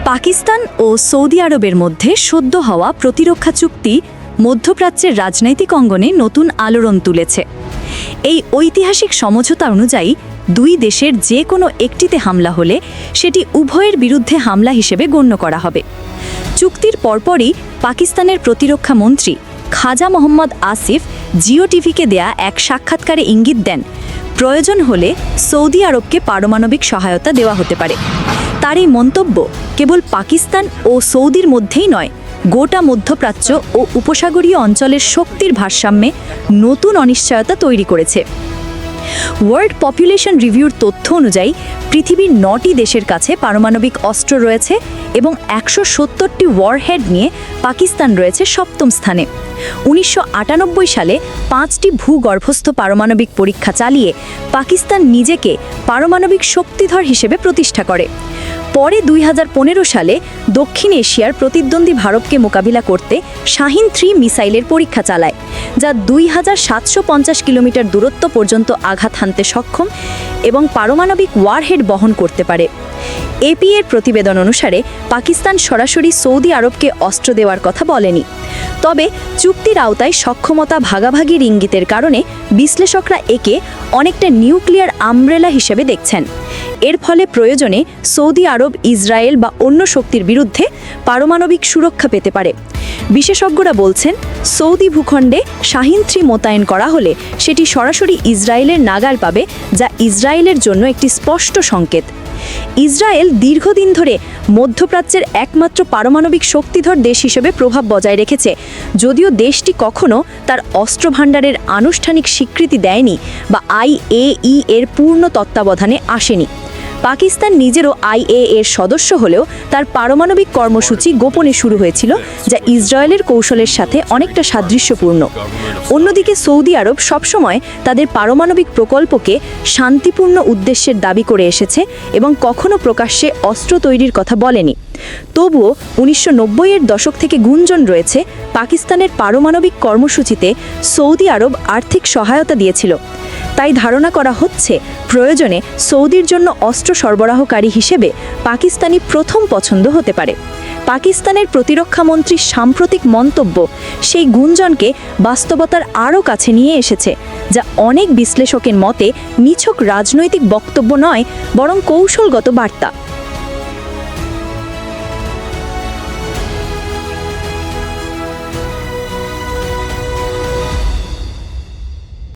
পাকিস্তান ও Saudi আরবের মধ্যে সদ্য হওয়া প্রতিরক্ষা চুক্তি মধ্যপ্রাচ্যের রাজনৈতিক অঙ্গনে নতুন আলোড়ন তুলেছে। এই ঐতিহাসিক সমঝোতা অনুযায়ী দুই দেশের যে কোনো একটিতে হামলা হলে সেটি উভয়ের বিরুদ্ধে হামলা হিসেবে গণ্য করা হবে। চুক্তির পরপরই পাকিস্তানের প্রতিরক্ষা মন্ত্রী খাজা মোহাম্মদ আসিফ জিও টিভিকে দেয়া এক সাক্ষাৎকারে ইঙ্গিত দেন, প্রয়োজন হলে সৌদি আরবকে পারমাণবিক সহায়তা দেওয়া হতে পারে। তার এই মন্তব্য কেবল পাকিস্তান ও সৌদির মধ্যেই নয়, গোটা মধ্যপ্রাচ্য ও উপসাগরীয় অঞ্চলের শক্তির ভারসাম্যে নতুন অনিশ্চয়তা তৈরি করেছে। ওয়ার্ল্ড পপুলেশন রিভিউর তথ্য অনুযায়ী পৃথিবীর 9টি দেশের কাছে পারমাণবিক অস্ত্র রয়েছে এবং 170টি ওয়ারহেড নিয়ে পাকিস্তান রয়েছে 7ম স্থানে। 1998 সালে 5টি ভূগর্ভস্থ পারমাণবিক পরীক্ষা চালিয়ে পাকিস্তান নিজেকে পারমাণবিক শক্তিধর হিসেবে প্রতিষ্ঠা করে। পরে 2015 সালে দক্ষিণ এশিয়ার প্রতিদ্বন্দ্বী ভারতকে মোকাবিলা করতে শাহিন 3 মিসাইলের পরীক্ষা চালায়, যা 2750 কিলোমিটার দূরত্ব পর্যন্ত আঘাত হানতে সক্ষম এবং পারমাণবিক ওয়ারহেড বহন করতে পারে। এপি এর প্রতিবেদন অনুসারে পাকিস্তান সরাসরি সৌদি আরবকে অস্ত্র দেওয়ার কথা বলেনি, তবে চুক্তির আওতায় সক্ষমতা ভাগাভাগির ইঙ্গিতের কারণে বিশ্লেষকরা একে অনেকটা নিউক্লিয়ার আমব্রেলা হিসেবে দেখছেন। এর ফলে প্রয়োজনে সৌদি আরব, ইসরায়েল বা অন্য শক্তির বিরুদ্ধে পারমাণবিক সুরক্ষা পেতে পারে। বিশেষজ্ঞরা বলছেন, সৌদি ভূখণ্ডে শাহিন 3 মোতায়েন করা হলে সেটি সরাসরি ইসরায়েলের নাগাল পাবে, যা ইসরায়েলের জন্য একটি স্পষ্ট সংকেত। ইসরায়েল দীর্ঘদিন ধরে মধ্যপ্রাচ্যের একমাত্র পারমাণবিক শক্তিধর দেশ হিসেবে প্রভাব বজায় রেখেছে, যদিও দেশটি কখনো তার অস্ত্র ভাণ্ডারের আনুষ্ঠানিক স্বীকৃতি দেয়নি বা IAEA এর পূর্ণ তত্ত্বাবধানে আসেনি। পাকিস্তান নিজেরও IAEA এর সদস্য হলেও তার পারমাণবিক কর্মসূচি গোপনে শুরু হয়েছিল, যা ইসরায়েলের কৌশলের সাথে অনেকটা সাদৃশ্যপূর্ণ। অন্যদিকে সৌদি আরব সবসময় তাদের পারমাণবিক প্রকল্পকে শান্তিপূর্ণ উদ্দেশ্যের দাবি করে এসেছে এবং কখনো প্রকাশ্যে অস্ত্র তৈরির কথা বলেনি। তবুও 1990-এর দশক থেকে গুঞ্জন রয়েছে পাকিস্তানের পারমাণবিক কর্মসূচিতে সৌদি আরব আর্থিক সহায়তা দিয়েছিল। তাই ধারণা করা হচ্ছে, প্রয়োজনে সৌদির জন্য অস্ত্র সরবরাহকারী হিসেবে পাকিস্তানি প্রথম পছন্দ হতে পারে। পাকিস্তানের প্রতিরক্ষা মন্ত্রীর সাম্প্রতিক মন্তব্য সেই গুঞ্জনকে বাস্তবতার আরও কাছে নিয়ে এসেছে, যা অনেক বিশ্লেষকের মতে নিছক রাজনৈতিক বক্তব্য নয়, বরং কৌশলগত বার্তা।